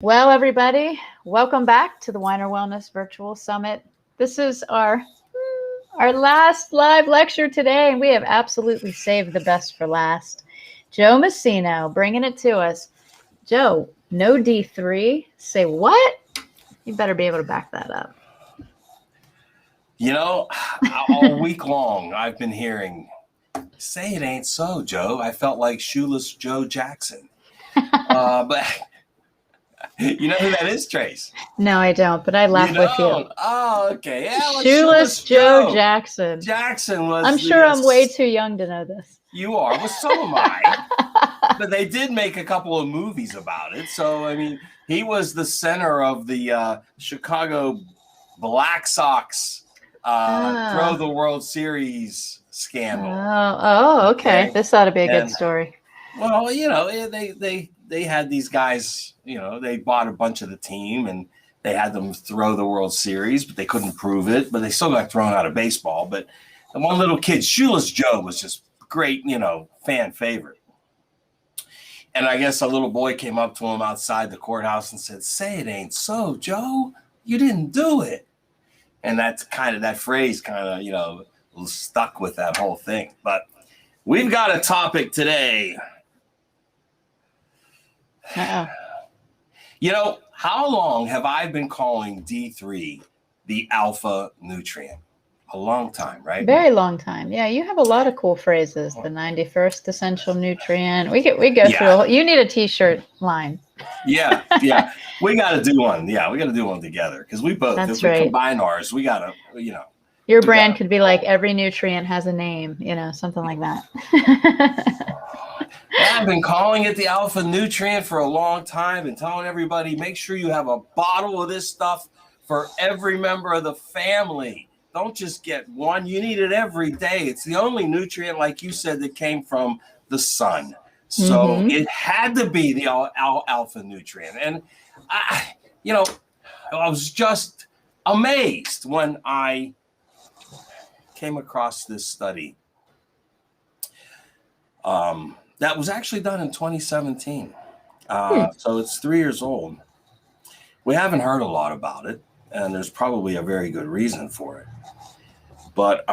Well, everybody, welcome back to the Weiner Wellness Virtual Summit. This is our last live lecture today, and we have absolutely saved the best for last. Joe Messino bringing it to us. Joe, no D3. Say what? You better be able to back that up. You know, all week long, I've been hearing, say it ain't so, Joe. I felt like Shoeless Joe Jackson. But you know who that is, Trace? No, I don't, but I laugh with you. Oh, okay. Yeah, well, Shoeless Joe Jackson. Jackson was. I'm sure I'm way too young to know this. You are. Well, so am I. But they did make a couple of movies about it. So, I mean, he was the center of the Chicago Black Sox throw the World Series scandal. Oh, okay. This ought to be a good story. Well, you know, they had these guys, you know, they bought a bunch of the team and they had them throw the World Series, but they couldn't prove it. But they still got thrown out of baseball. But the one little kid, Shoeless Joe, was just great, you know, fan favorite. And I guess a little boy came up to him outside the courthouse and said, "Say it ain't so, Joe. You didn't do it." And that's that phrase you know, stuck with that whole thing. But we've got a topic today. You know, how long have I been calling D3 the alpha nutrient? A long time, right? Very long time. Yeah, you have a lot of cool phrases. The 91st essential nutrient. We go through. You need a T-shirt line. Yeah. We got to do one. Yeah, we got to do one together because we both. That's if we right. combine ours, we got to, you know. Your brand could be like every nutrient has a name, you know, something like that. I've been calling it the alpha nutrient for a long time and telling everybody, make sure you have a bottle of this stuff for every member of the family. Don't just get one. You need it every day. It's the only nutrient, like you said, that came from the sun. So it had to be the alpha nutrient. And I was just amazed when I came across this study that was actually done in 2017. So it's 3 years old. We haven't heard a lot about it, and there's probably a very good reason for it. But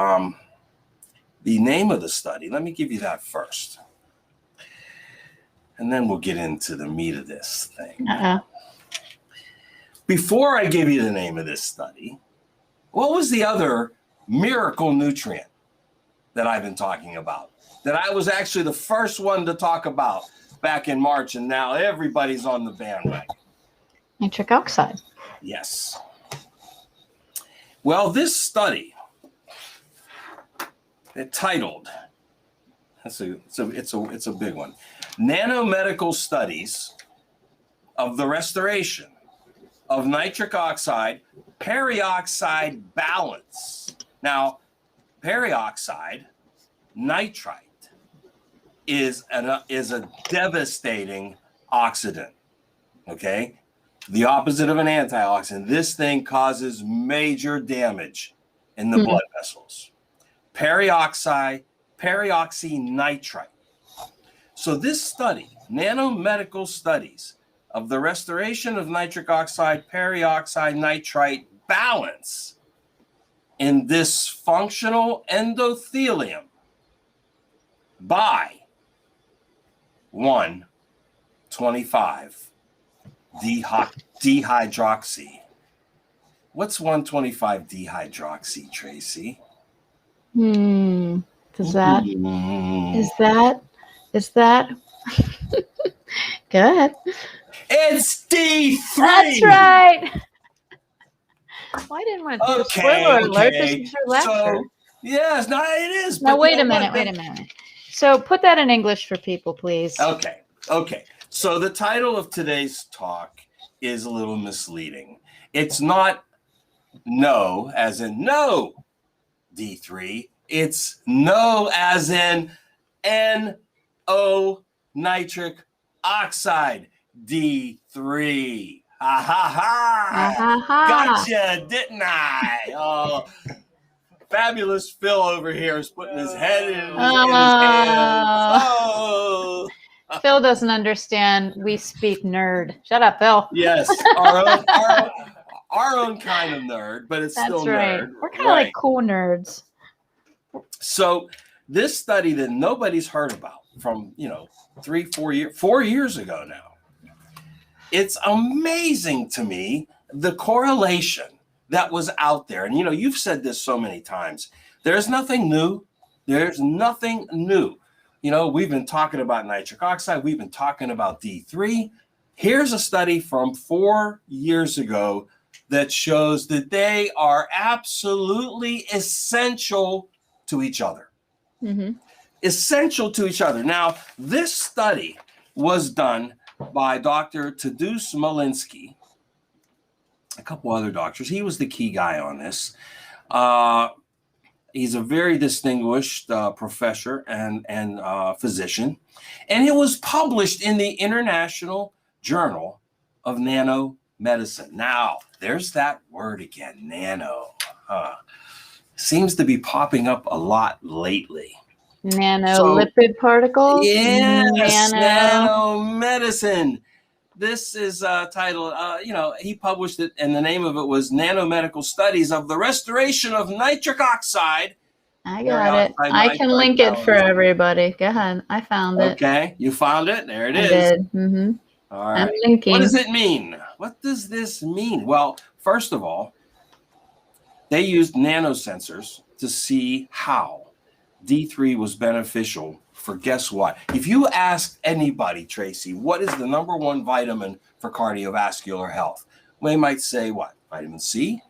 the name of the study, let me give you that first. And then we'll get into the meat of this thing. Before I give you the name of this study, what was the other miracle nutrient that I've been talking about? That I was actually the first one to talk about back in March, and now everybody's on the bandwagon. Nitric oxide. Yes. Well, this study, titled, it's a big one, Nanomedical Studies of the Restoration of Nitric Oxide Perioxide Balance. Now, perioxide, nitrite, is a devastating oxidant, okay? The opposite of an antioxidant. This thing causes major damage in the blood vessels. Peroxynitrite. So this study, Nanomedical Studies of the Restoration of Nitric Oxide Peroxide Nitrite Balance in Dysfunctional Endothelium by 1,25 dihydroxy. What's 1,25 dihydroxy, Tracy? Is that? Go ahead. It's D3. That's right. Why didn't want to do a spoiler alert? This is your lecture. So, yes, no, it is. Now, wait a minute. So put that in English for people, please. Okay. So the title of today's talk is a little misleading. It's not no as in no D3. It's no as in NO nitric oxide D3. Ha ha ha. Gotcha, didn't I? Oh, fabulous Phil over here is putting his head in his hands. Oh, Phil doesn't understand. We speak nerd. Shut up, Phil. Yes, our own kind of nerd, but it's That's still right. nerd. We're kind of like cool nerds. So this study that nobody's heard about from 4 years ago now. It's amazing to me the correlation that was out there. And you've said this so many times. There's nothing new. There's nothing new. We've been talking about nitric oxide. We've been talking about D3. Here's a study from 4 years ago that shows that they are absolutely essential to each other. Mm-hmm. Essential to each other. Now, this study was done by Dr. Tadeusz Smolinski, a couple other doctors. He was the key guy on this. He's a very distinguished professor and physician. And it was published in the International Journal of Nanomedicine. Now, there's that word again, nano. Seems to be popping up a lot lately. Nanolipid particles? Yes, nanomedicine. This is titled, he published it, and the name of it was Nanomedical Studies of the Restoration of Nitric Oxide. I got it. I can link it for everybody. Go ahead. I found it. Okay, you found it? There it is. I did. Mm-hmm. All right. I'm linking. What does it mean? What does this mean? Well, first of all, they used nanosensors to see how D3 was beneficial for guess what? If you ask anybody, Tracy, what is the number one vitamin for cardiovascular health? They might say what? Vitamin C?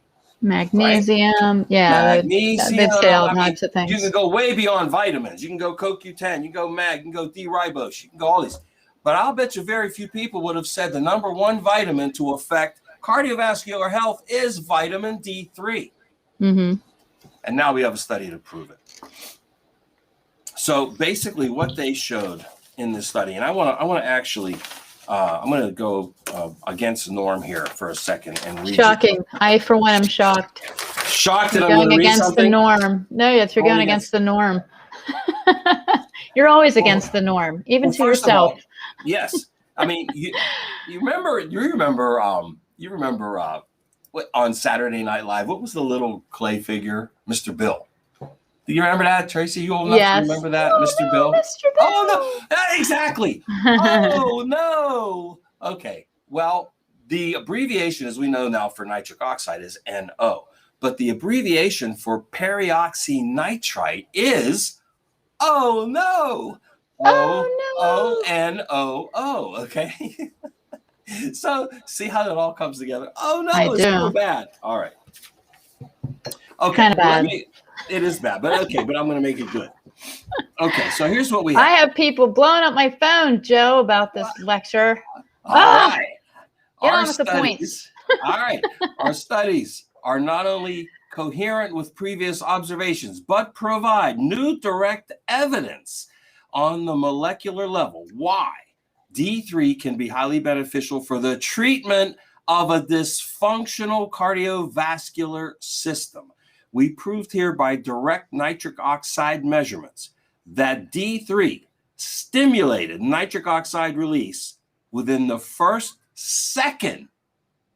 Magnesium. Right? Yeah. Magnesium. They'd say all types of things. You can go way beyond vitamins. You can go CoQ10, you can go mag, you can go D-ribose, you can go all these. But I'll bet you very few people would have said the number one vitamin to affect cardiovascular health is vitamin D3. Mm-hmm. And now we have a study to prove it. So basically what they showed in this study, and I want to actually, I'm going to go against the norm here for a second and read. Shocking. I, for one, am shocked. Shocked that you're I'm going to read against something? the norm. No, yes, you're going against the norm. You're always against the norm, even to yourself. All, yes. I mean, you remember what, on Saturday Night Live, what was the little clay figure? Mr. Bill. Do you remember that, Tracy? You old enough to remember that, Mr. Bill? Mr. Bill? Oh, no. Exactly. Oh, no. Okay. Well, the abbreviation, as we know now, for nitric oxide is NO. But the abbreviation for peroxynitrite is no. O-N-O-O. Okay. So see how that all comes together? Oh, no. It's so bad. All right. Okay. Kind of bad. It is bad, but okay, but I'm going to make it good. Okay, so here's what we have. I have people blowing up my phone, Joe, about this lecture. All right. Get on with the points. All right. Our studies are not only coherent with previous observations, but provide new direct evidence on the molecular level why D3 can be highly beneficial for the treatment of a dysfunctional cardiovascular system. We proved here by direct nitric oxide measurements that D3 stimulated nitric oxide release within the first second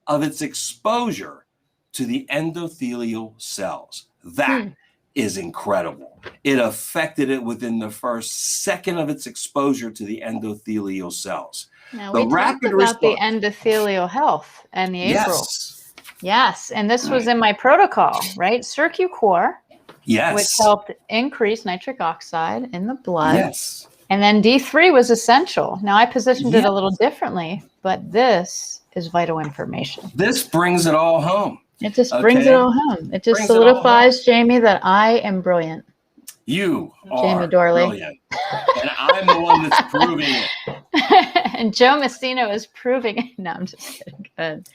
of its exposure to the endothelial cells. That is incredible. It affected it within the first second of its exposure to the endothelial cells. Now, we talked about the endothelial health and the April. Yes, and this was in my protocol, right? CircuCore, which helped increase nitric oxide in the blood. Yes. And then D3 was essential. Now, I positioned it a little differently, but this is vital information. This brings it all home. It just brings it all home. It just solidifies, Jamie, that I am brilliant. You are Jamie Dorley. Brilliant. And I'm the one that's proving it. And Joe Messino is proving it. No, I'm just kidding. Good.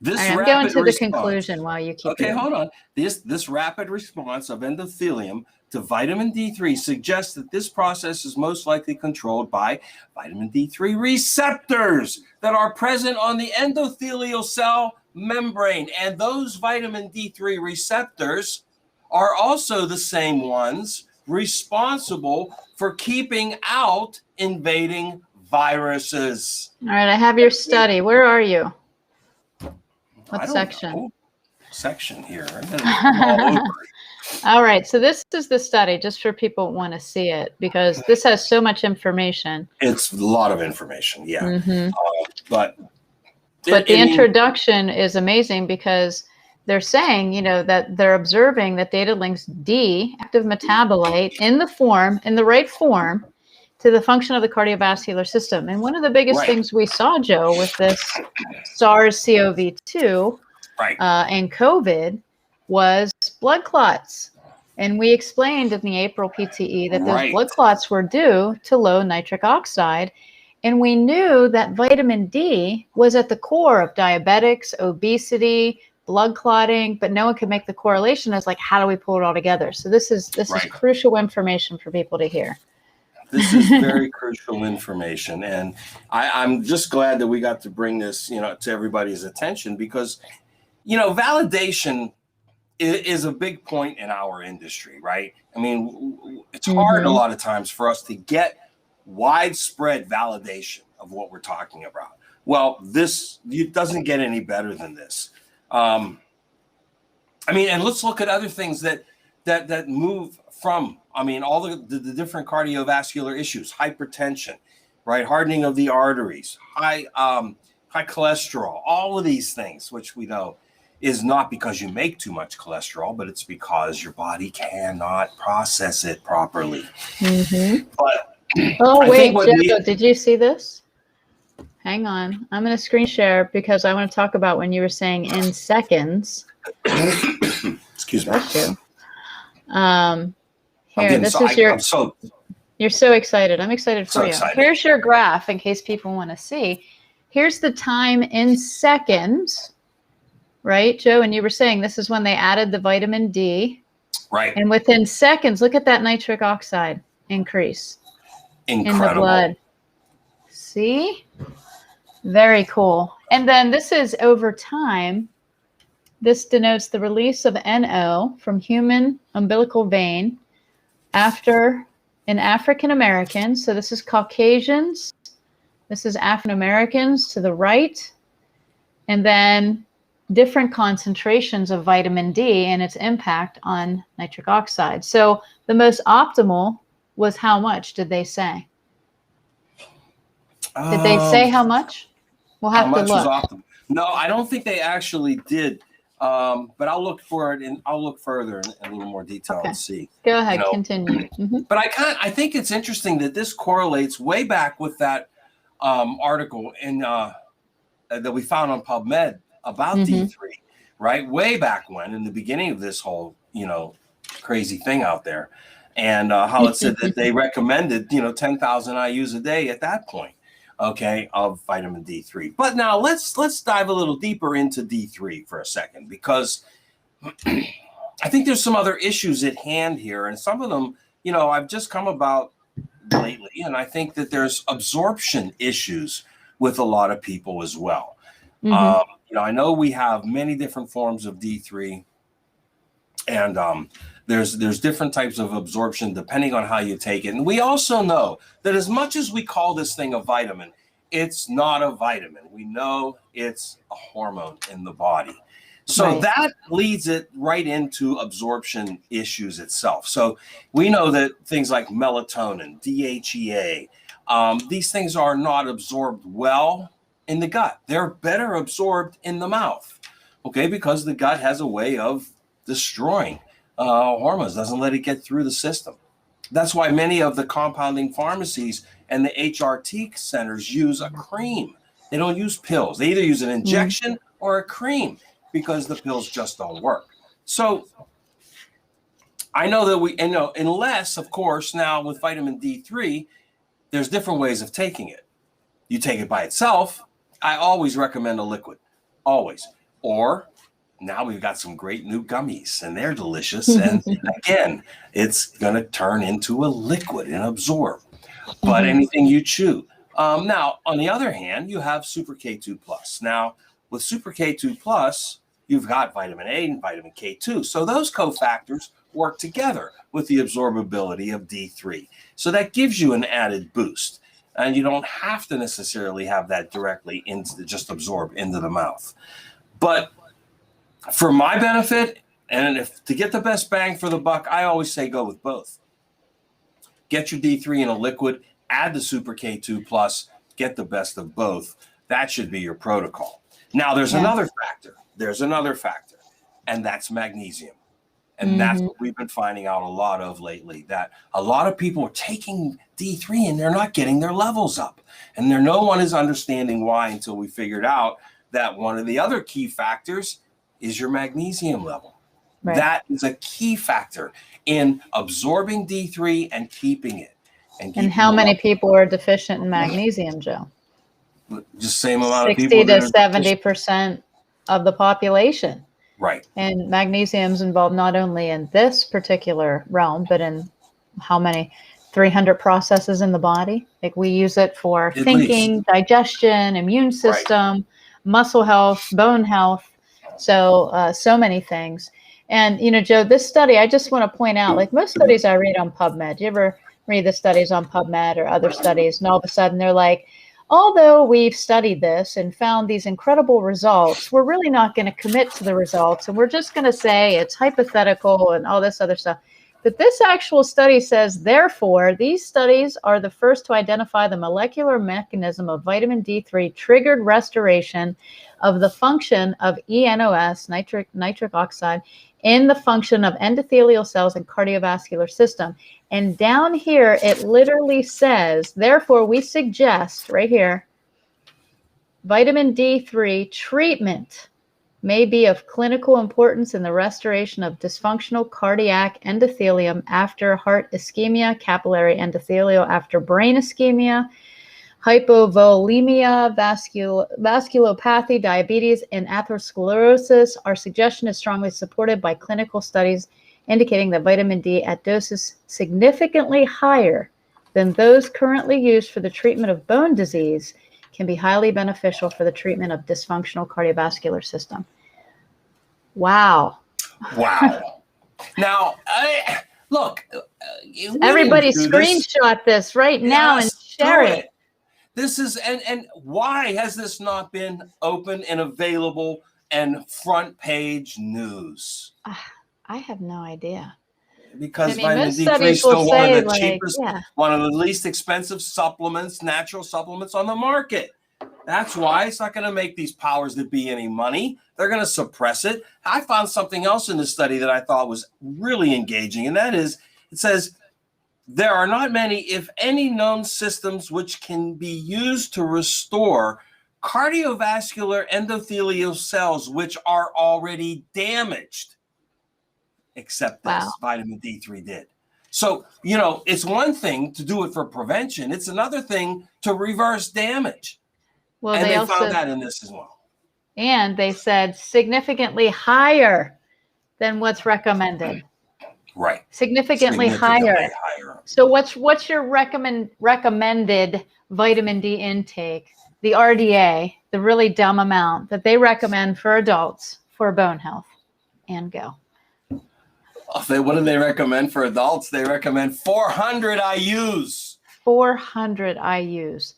I'm going to the conclusion while you keep Okay, hold on. This rapid response of endothelium to vitamin D3 suggests that this process is most likely controlled by vitamin D3 receptors that are present on the endothelial cell membrane. And those vitamin D3 receptors are also the same ones responsible for keeping out invading viruses. All right, I have your study. Where are you? I What don't section? know. Section here. I'm all over it. All right, so this is the study, just for people who want to see it, because this has so much information. It's a lot of information, yeah. Mm-hmm. But the introduction is amazing because they're saying, that they're observing that data links D, active metabolite, in the right form, to the function of the cardiovascular system. And one of the biggest things we saw, Joe, with this SARS-CoV-2 and COVID was blood clots. And we explained in the April PTE that those blood clots were due to low nitric oxide. And we knew that vitamin D was at the core of diabetics, obesity, blood clotting, but no one could make the correlation as like, how do we pull it all together? So this is crucial information for people to hear. This is very crucial information. And I'm just glad that we got to bring this, to everybody's attention because, validation is a big point in our industry, right? I mean, it's hard a lot of times for us to get widespread validation of what we're talking about. Well, it doesn't get any better than this. And let's look at other things that move from, all the different cardiovascular issues, hypertension, right? Hardening of the arteries, high cholesterol, all of these things, which we know is not because you make too much cholesterol, but it's because your body cannot process it properly. But wait, Joe, did you see this? Hang on. I'm going to screen share because I want to talk about when you were saying in seconds. Excuse me. You're so excited. I'm excited for you. Here's your graph in case people want to see. Here's the time in seconds, right, Joe? And you were saying this is when they added the vitamin D. Right. And within seconds, look at that nitric oxide increase. Incredible. In the blood. See? Very cool. And then this is over time. This denotes the release of NO from human umbilical vein in African Americans. So this is Caucasians. This is African Americans to the right. And then different concentrations of vitamin D and its impact on nitric oxide. So the most optimal was how much, did they say? Did they say how much? We'll have to look. No, I don't think they actually did. But I'll look for it and I'll look further in a little more detail and see. Go ahead, continue. But I think it's interesting that this correlates way back with that article that we found on PubMed about D3, right? Way back when, in the beginning of this whole, crazy thing out there. And how it said that they recommended, 10,000 IUs a day at that point, of vitamin D3. But now let's dive a little deeper into D3 for a second, because I think there's some other issues at hand here. And some of them, I've just come about lately. And I think that there's absorption issues with a lot of people as well. I know we have many different forms of D3, and there's different types of absorption depending on how you take it. And we also know that as much as we call this thing a vitamin, it's not a vitamin. We know it's a hormone in the body. So that leads it right into absorption issues itself. So we know that things like melatonin, DHEA, these things are not absorbed well in the gut. They're better absorbed in the mouth, because the gut has a way of destroying hormones, doesn't let it get through the system. That's why many of the compounding pharmacies and the HRT centers use a cream. They don't use pills. They either use an injection or a cream, because the pills just don't work. So I know that unless, of course, now with vitamin D3, there's different ways of taking it. You take it by itself. I always recommend a liquid, always. Or now we've got some great new gummies, and they're delicious. And again, it's going to turn into a liquid and absorb. But anything you chew. Now, on the other hand, you have Super K2 Plus. Now, with Super K2 Plus, you've got vitamin A and vitamin K2. So those cofactors work together with the absorbability of D3. So that gives you an added boost. and you don't have to necessarily have that directly just absorb into the mouth. But for my benefit, and if to get the best bang for the buck, I always say go with both. Get your D3 in a liquid, add the Super K2 Plus, get the best of both. That should be your protocol. Now, there's another factor. And that's magnesium. And that's what we've been finding out a lot of lately, that a lot of people are taking D3 and they're not getting their levels up. And no one is understanding why until we figured out that one of the other key factors is your magnesium level. Right. That is a key factor in absorbing D3 and keeping it. And how many people are deficient in magnesium, Joe? Just same amount of 60 to 70% of the population. Right. And magnesium is involved not only in this particular realm, but in how many 300 processes in the body. Like we use it for thinking, digestion, immune system, muscle health, bone health. So, so many things. And, you know, Joe, this study, I just want to point out, like most studies I read on PubMed, you ever read the studies on PubMed or other studies, and all of a sudden they're like, although we've studied this and found these incredible results, we're really not going to commit to the results. And we're just going to say it's hypothetical and all this other stuff. But this actual study says, therefore, these studies are the first to identify the molecular mechanism of vitamin D3 triggered restoration of the function of ENOS, nitric oxide, in the function of endothelial cells and cardiovascular system. And down here, it literally says, therefore, we suggest right here, vitamin D3 treatment may be of clinical importance in the restoration of dysfunctional cardiac endothelium after heart ischemia, capillary endothelial after brain ischemia, hypovolemia, vasculopathy, diabetes, and atherosclerosis. Our suggestion is strongly supported by clinical studies indicating that vitamin D at doses significantly higher than those currently used for the treatment of bone disease can be highly beneficial for the treatment of dysfunctional cardiovascular system. Wow. Wow. Now, look. Everybody screenshot this right now and share it. This is, and why has this not been open and available and front page news? I have no idea. Because vitamin D3 is still one of the cheapest, yeah, one of the least expensive supplements, natural supplements on the market. That's why it's not going to make these powers that be any money. They're going to suppress it. I found something else in the study that I thought was really engaging, and that is, it says, there are not many, if any, known systems which can be used to restore cardiovascular endothelial cells which are already damaged, except this vitamin D3 did. So, you know, it's one thing to do it for prevention. It's another thing to reverse damage. Well, and they found that in this as well. And they said significantly higher than what's recommended. Right. Significantly higher. So what's your recommended vitamin D intake? The RDA, the really dumb amount that they recommend for adults for bone health. And go. What do they recommend for adults? They recommend 400 IUs. 400 IUs.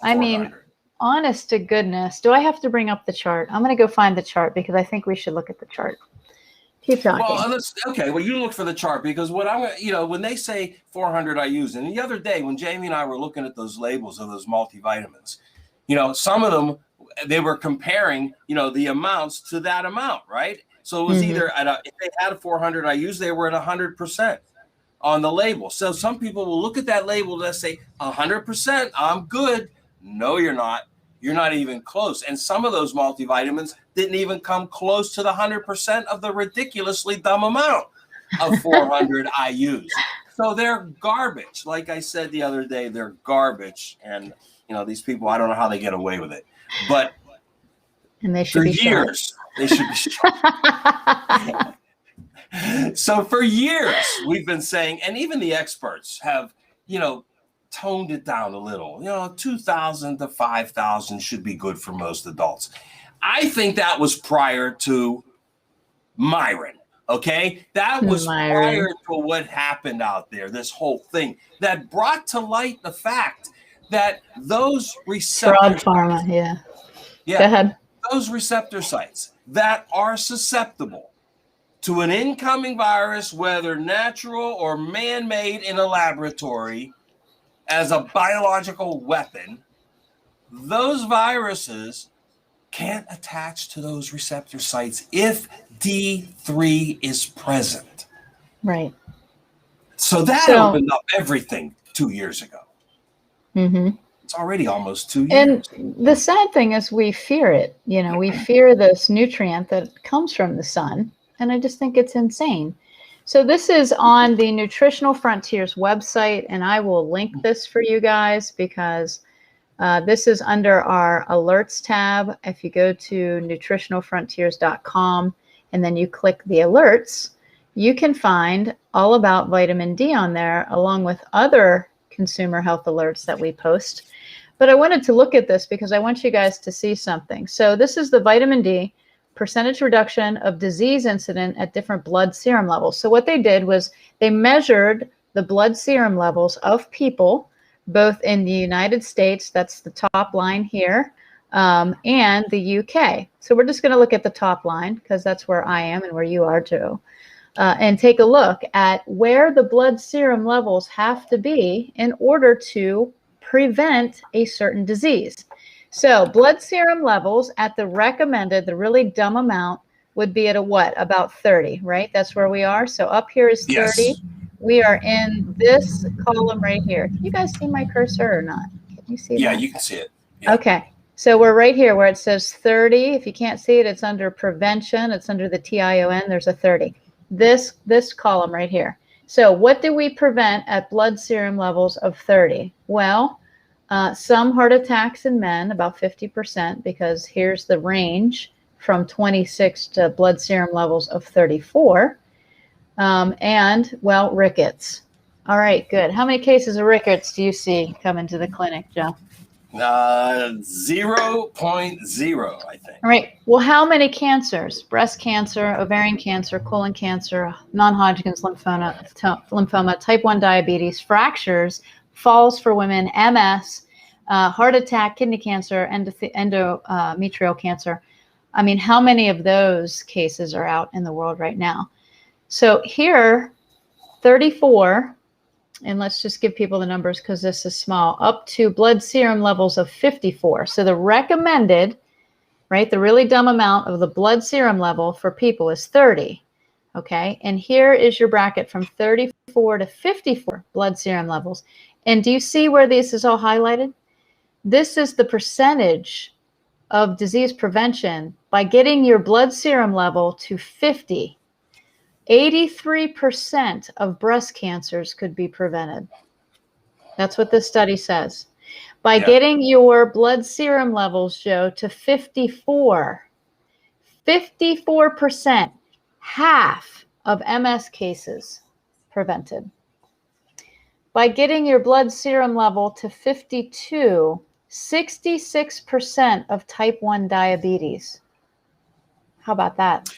I mean, honest to goodness, do I have to bring up the chart? I'm going to go find the chart because I think we should look at the chart. Keep talking. Well, okay. Well, you look for the chart because what I'm, you know, when they say 400 IUs, and the other day when Jamie and I were looking at those labels of those multivitamins, you know, some of them, they were comparing, you know, the amounts to that amount, right? So it was either if they had 400 IUs, they were at 100% on the label. So some people will look at that label and say 100%, I'm good. No, you're not. You're not even close. And some of those multivitamins didn't even come close to the 100% of the ridiculously dumb amount of 400 IUs. So they're garbage. Like I said the other day, they're garbage. And, you know, these people, I don't know how they get away with it. But and they should be years, they should be shot. So for years, we've been saying, and even the experts have, you know, toned it down a little. You know, 2,000 to 5,000 should be good for most adults. I think that was prior to Myron. Okay, that was prior to what happened out there. This whole thing that brought to light the fact that those Fraud receptor pharma, yeah. Go yeah, ahead. those receptor sites that are susceptible to an incoming virus, whether natural or man-made in a laboratory, as a biological weapon, those viruses can't attach to those receptor sites if D3 is present. Right. So that opened up everything 2 years ago. Mm-hmm. It's already almost 2 And years. the sad thing is we fear it. You know, we fear this nutrient that comes from the sun. And I just think it's insane. So this is on the Nutritional Frontiers website, and I will link this for you guys because this is under our alerts tab. If you go to nutritionalfrontiers.com and then you click the alerts, you can find all about vitamin D on there, along with other consumer health alerts that we post. But I wanted to look at this because I want you guys to see something. So this is the vitamin D percentage reduction of disease incident at different blood serum levels. So what they did was they measured the blood serum levels of people, both in the United States, that's the top line here, and the UK. So we're just going to look at the top line because that's where I am and where you are, Joe. And take a look at where the blood serum levels have to be in order to prevent a certain disease. So blood serum levels at the recommended, the really dumb amount, would be at a what? About 30, right? That's where we are. So up here is 30. Yes. We are in this column right here. Can you guys see my cursor or not? Can you see Yeah, that? you can see it. Yeah. Okay. So we're right here where it says 30. If you can't see it, it's under prevention. It's under the TION. There's a 30. This column right here. So what do we prevent at blood serum levels of 30? Well, some heart attacks in men, about 50%, because here's the range from 26 to blood serum levels of 34. And, well, rickets. All right, good. How many cases of rickets do you see come into the clinic, Joe? 0.0, I think. All right. Well, how many cancers? Breast cancer, ovarian cancer, colon cancer, non-Hodgkin's lymphoma, type 1 diabetes, fractures, falls for women, MS, heart attack, kidney cancer, endometrial cancer. I mean, how many of those cases are out in the world right now? So here, 34, and let's just give people the numbers because this is small, up to blood serum levels of 54. So the recommended, right, the really dumb amount of the blood serum level for people is 30. Okay, and here is your bracket from 34 to 54 blood serum levels. And do you see where this is all highlighted? This is the percentage of disease prevention by getting your blood serum level to 50. 83% of breast cancers could be prevented. That's what this study says. By getting your blood serum levels, Joe, to 54, 54%, half of MS cases prevented. By getting your blood serum level to 52, 66% of type 1 diabetes. How about that?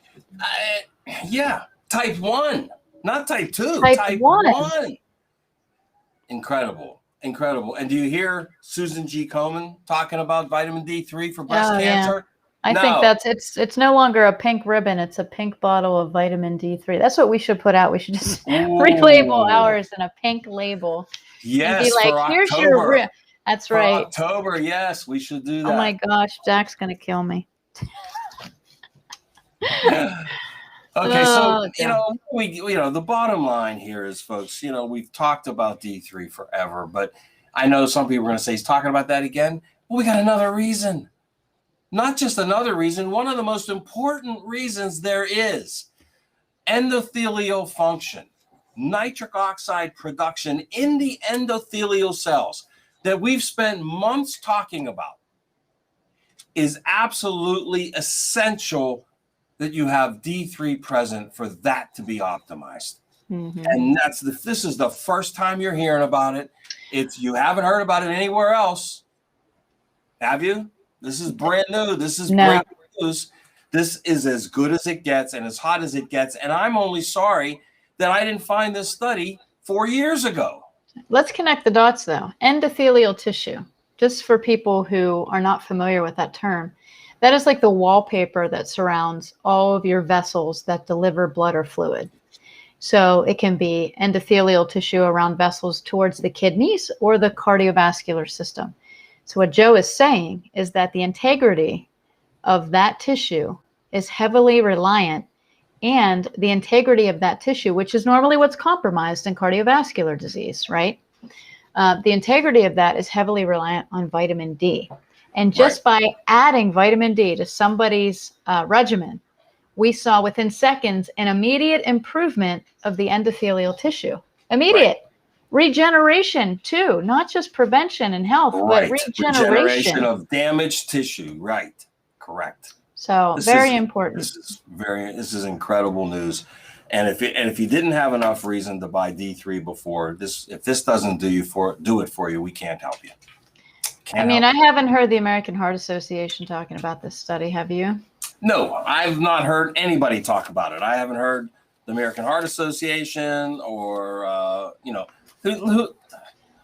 Yeah, type 1, not type 2, Type 1. Incredible. And do you hear Susan G. Komen talking about vitamin D3 for breast cancer? I think it's no longer a pink ribbon. It's a pink bottle of vitamin D3. That's what we should put out. We should just relabel ours in a pink label. Yes, and be like, for here's October. your That's for right. October, yes, we should do that. Oh my gosh, Jack's going to kill me. Okay, so the bottom line here is, folks, we've talked about D3 forever, but I know some people are going to say he's talking about that again. Well, we got another reason. Not just another reason, one of the most important reasons there is endothelial function, nitric oxide production in the endothelial cells that we've spent months talking about is absolutely essential that you have D3 present for that to be optimized. Mm-hmm. And this is the first time you're hearing about it. You haven't heard about it anywhere else. Have you? This is brand new. This is great news. This is as good as it gets and as hot as it gets. And I'm only sorry that I didn't find this study 4 years ago. Let's connect the dots, though. Endothelial tissue, just for people who are not familiar with that term, that is like the wallpaper that surrounds all of your vessels that deliver blood or fluid. So it can be endothelial tissue around vessels towards the kidneys or the cardiovascular system. So what Joe is saying is that the integrity of that tissue is heavily reliant, and the integrity of that tissue, which is normally what's compromised in cardiovascular disease, right? The integrity of that is heavily reliant on vitamin D. And just by adding vitamin D to somebody's regimen, we saw within seconds an immediate improvement of the endothelial tissue. Immediate. Regeneration too, not just prevention and health, but regeneration of damaged tissue. Right. Correct. So very important. This is incredible news. And if you didn't have enough reason to buy D3 before this, if this doesn't do it for you, we can't help you. I haven't heard the American Heart Association talking about this study. Have you? No, I've not heard anybody talk about it. I haven't heard the American Heart Association or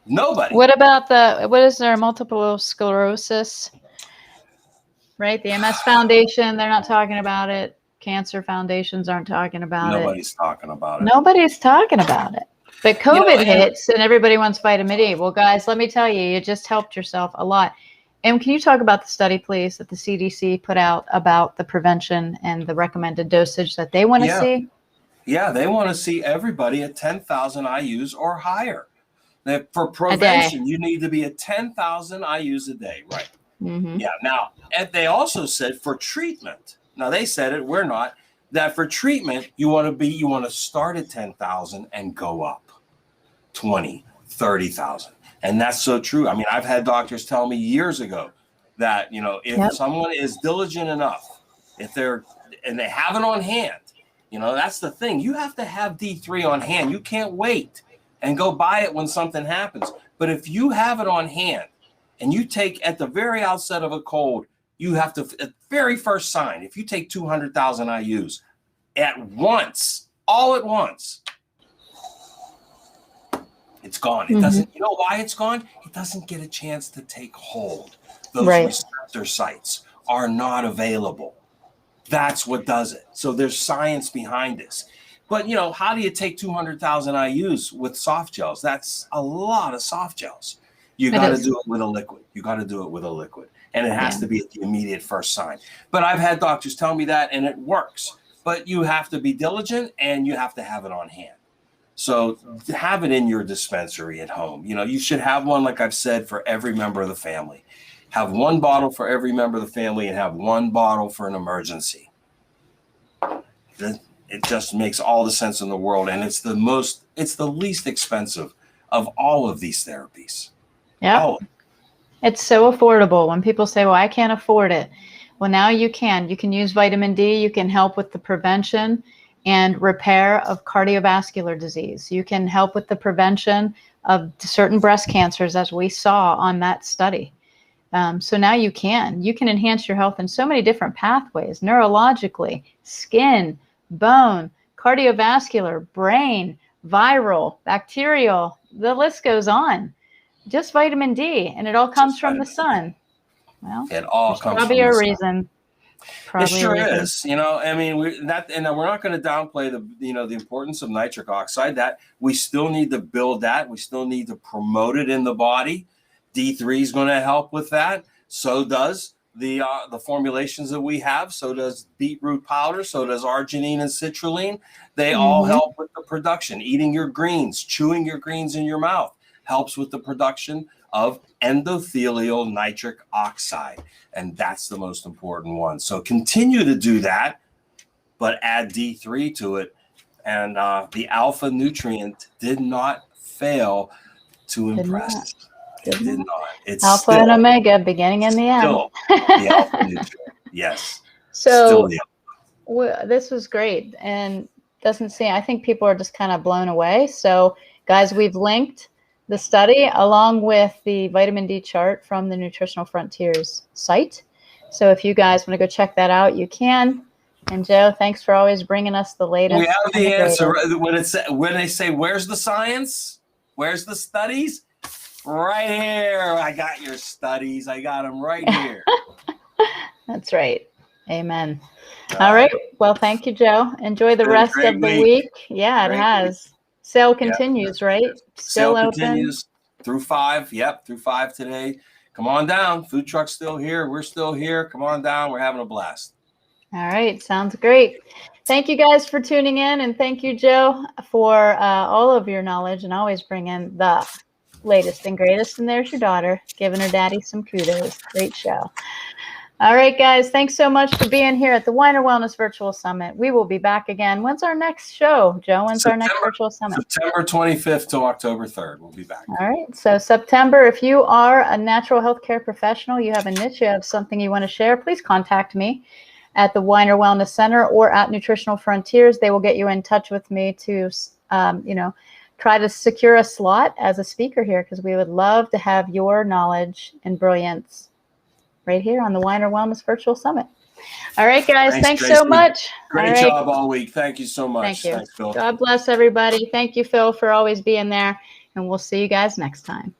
nobody. What about what is there, multiple sclerosis? Right, the MS Foundation, they're not talking about it. Cancer foundations aren't talking about it. Nobody's talking about it. Nobody's talking about it. But COVID hits and everybody wants vitamin D. Well, guys, let me tell you, you just helped yourself a lot. And can you talk about the study, please, that the CDC put out about the prevention and the recommended dosage that they want to see? Yeah, they want to see everybody at 10,000 IUs or higher. For prevention, you need to be at 10,000 IUs a day, right? Mm-hmm. Yeah. Now, and they also said for treatment. Now they said it. We're not. That for treatment, you want to start at 10,000 and go up 20, 30,000. And that's so true. I mean, I've had doctors tell me years ago that, if someone is diligent enough, and they have it on hand, that's the thing. You have to have D3 on hand. You can't wait and go buy it when something happens. But if you have it on hand and you take at the very outset of a cold, you have to, at very first sign, if you take 200,000 IUs at once, all at once, it's gone. It doesn't, you know why it's gone? It doesn't get a chance to take hold. Those receptor sites are not available. That's what does it. So there's science behind this. But, how do you take 200,000 IUs with soft gels? That's a lot of soft gels. You got to do it with a liquid. And it has to be at the immediate first sign. But I've had doctors tell me that, and it works. But you have to be diligent, and you have to have it on hand. So have it in your dispensary at home. You should have one, like I've said, for every member of the family. Have one bottle for every member of the family and have one bottle for an emergency. It just makes all the sense in the world. And it's the least expensive of all of these therapies. Yeah. It's so affordable. When people say, well, I can't afford it. Well, now you can. You can use vitamin D. You can help with the prevention and repair of cardiovascular disease. You can help with the prevention of certain breast cancers, as we saw on that study. So now you can enhance your health in so many different pathways, neurologically, skin, bone, cardiovascular, brain, viral, bacterial, the list goes on. Just vitamin D, and it all comes from the sun. Well, it all comes probably from a the reason. It sure is. We're not going to downplay the importance of nitric oxide. That we still need to build that. We still need to promote it in the body. D3 is going to help with that. So does the formulations that we have. So does beetroot powder. So does arginine and citrulline. They all help with the production. Eating your greens, chewing your greens in your mouth helps with the production of endothelial nitric oxide. And that's the most important one. So continue to do that, but add D3 to it. And the alpha nutrient did not fail to impress. It did not. It's alpha and omega, beginning and the end. Still the alpha nutrient. Yes. So this was great. And I think people are just kind of blown away. So guys, we've linked the study along with the vitamin D chart from the Nutritional Frontiers site. So if you guys want to go check that out, you can. And Joe, thanks for always bringing us the latest. We have the answer. When they say, where's the science? Where's the studies? Right here. I got your studies. I got them right here. That's right. Amen. All right. Well, thank you, Joe. Enjoy the rest of the week. Yeah, it has. Sale continues, right? Still Sale open. continues through 5. Yep, through 5 today. Come on down. Food truck's still here. We're still here. Come on down. We're having a blast. All right. Sounds great. Thank you guys for tuning in. And thank you, Joe, for all of your knowledge and always bring in the latest and greatest. And there's your daughter giving her daddy some kudos. Great show. All right, guys. Thanks so much for being here at the Weiner Wellness Virtual Summit. We will be back again. When's our next show, Joe? When's our next virtual summit? September 25th to October 3rd. We'll be back. All right. So September, if you are a natural healthcare professional, you have a niche, you have something you want to share, please contact me at the Weiner Wellness Center or at Nutritional Frontiers. They will get you in touch with me to, try to secure a slot as a speaker here, because we would love to have your knowledge and brilliance right here on the Weiner Wellness Virtual Summit. All right, guys. Thanks so much. Great job all week. Thank you so much. Thank you. Thanks, Phil. God bless everybody. Thank you, Phil, for always being there. And we'll see you guys next time.